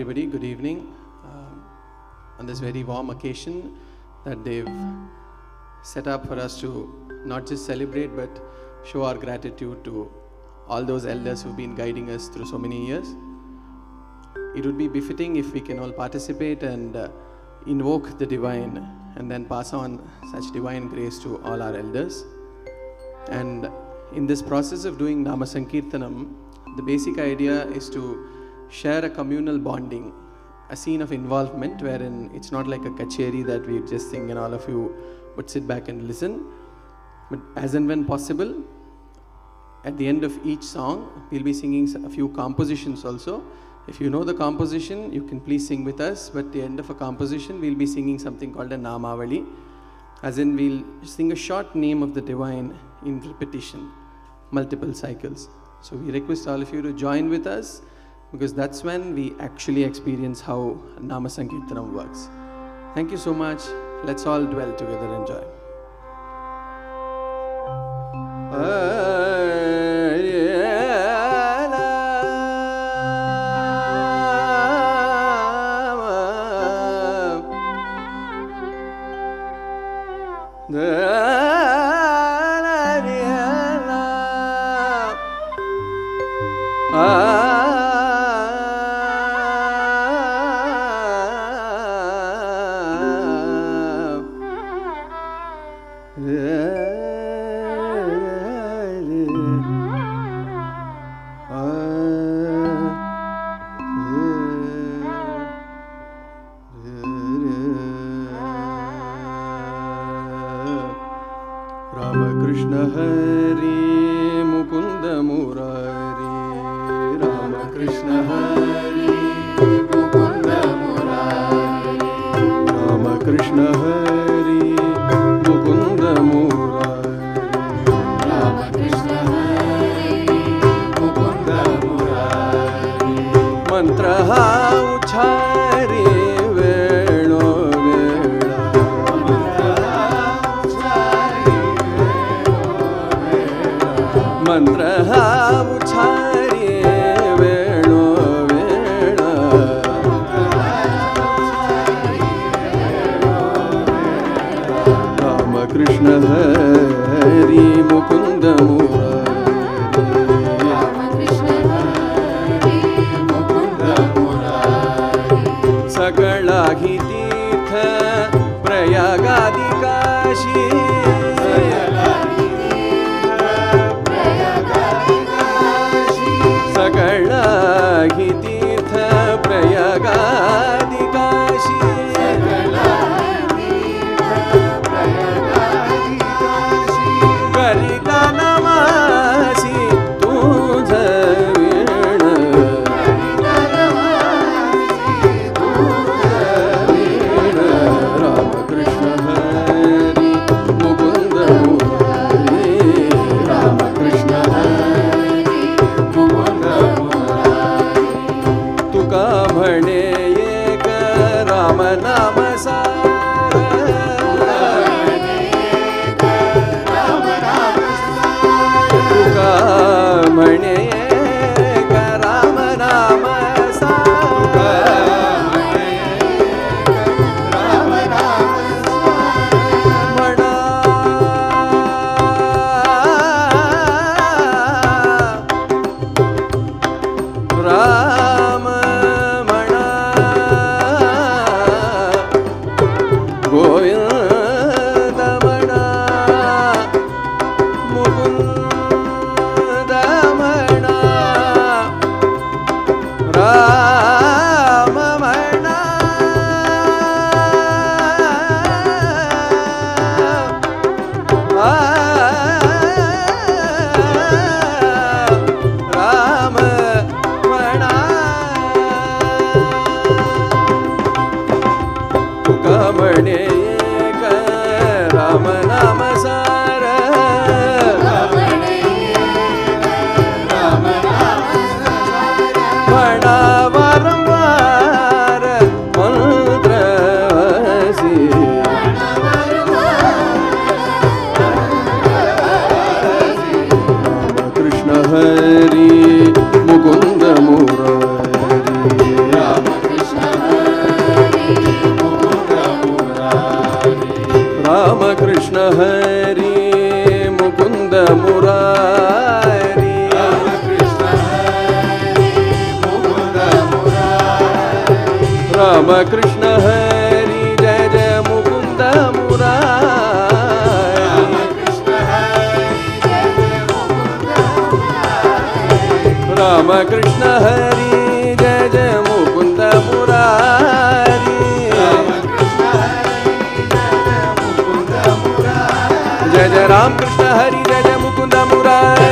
everybody. Good evening. On this very warm occasion that they've set up for us to not just celebrate but show our gratitude to all those elders who've been guiding us through so many years. It would be befitting if we can all participate and invoke the divine and then pass on such divine grace to all our elders. And in this process of doing Nama Sankirtanam, the basic idea is to share a communal bonding, a scene of involvement wherein it's not like a kacheri that we just sing and all of you would sit back and listen. But as and when possible, at the end of each song, we'll be singing a few compositions also. If you know the composition, you can please sing with us. But at the end of a composition, we'll be singing something called a Namavali. As in, we'll sing a short name of the divine in repetition, multiple cycles. So we request all of you to join with us, because that's when we actually experience how Nama Sankirtanam works. Thank you so much. Let's all dwell together and enjoy. Ramakrishna Hari Mukunda Murari, Ramakrishna Hari Mukunda Murari, Ramakrishna Hari Mukunda Murari, Ramakrishna Hari Mukunda Murari. Mantra uchari velo vela, mantra uchari velo vela, Ramakrishna Hari Mukunda Murari, Ramakrishna Hari Mukunda Murari. Sakala hi tirtha prayagadi kashi, sakala hi tirtha prayagadi kashi, karita namasi tujha veena, Ramakrishna Hari Mukunda Murari, Ramakrishna Hari Mukunda Murari. तुका म्हणे एक राम नाम सारा, तुका म्हणे एक राम नाम सारा, म्हणा राम म्हणा, गोविंद म्हणा, मुकुंद म्हणा, राम म्हणा, राम म्हणा. तुका म्हणे एक राम नाम सार, म्हणा वारंवार मंत्रवसी, Ramakrishna Hari Mukunda Murari, Ramakrishna Krishna Hari Mukunda Murari. Rama Krishna Hari Jai Jai Mukunda Murari. Rama Krishna Hari Jai Jai Mukunda Murari. Jai Jai Ram Krishna Hari Jai Jai Mukunda Murari.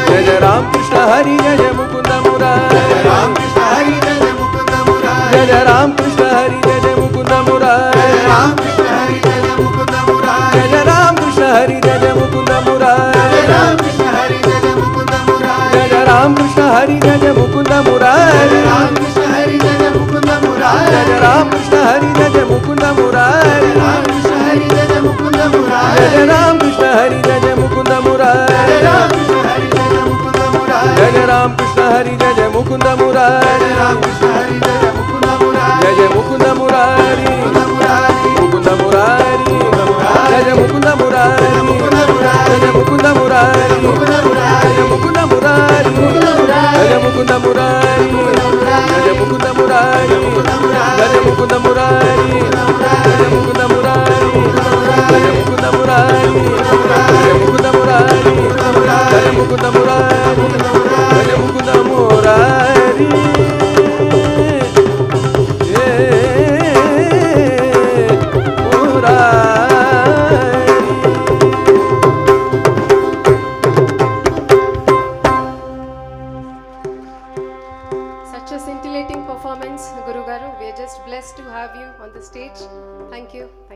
Jai Jai Ram Krishna Hari Jai Jai Mukunda Murari. Jai Jai Ram Krishna Hari Jai Jai Mukunda Murari. Jai Jai Ram Krishna Hari Jai Jai Mukunda Murari. Jai Jai Ram Krishna Hari Jai Jai Mukunda Murari. Jai Jai Ram Krishna Hari Jai Jai Mukunda Murari. Jai Jai Ram Krishna Hari Jai Jai Mukunda Murari. Jai Jai Ram Krishna Hari Jai Jai Mukunda Murari. Jai Jai Mukunda Murari. Mukunda Murari. Jai Jai Mukunda Murari. Jai Jai Mukunda Murari. Jai Jai Mukunda Murari. Jai Jai Mukunda Murari. Jai Jai Mukunda Murari. Jai Jai Mukunda Murari. Jai Jai Mukunda Murari. Jai Jai Mukunda Murari. Jai Jai Mukunda Murari. Jai Jai Mukunda Murari. Jai Jai Mukunda Murari. Such a scintillating performance, Guru Garu. We are just blessed to have you on the stage. Thank you. Thank you.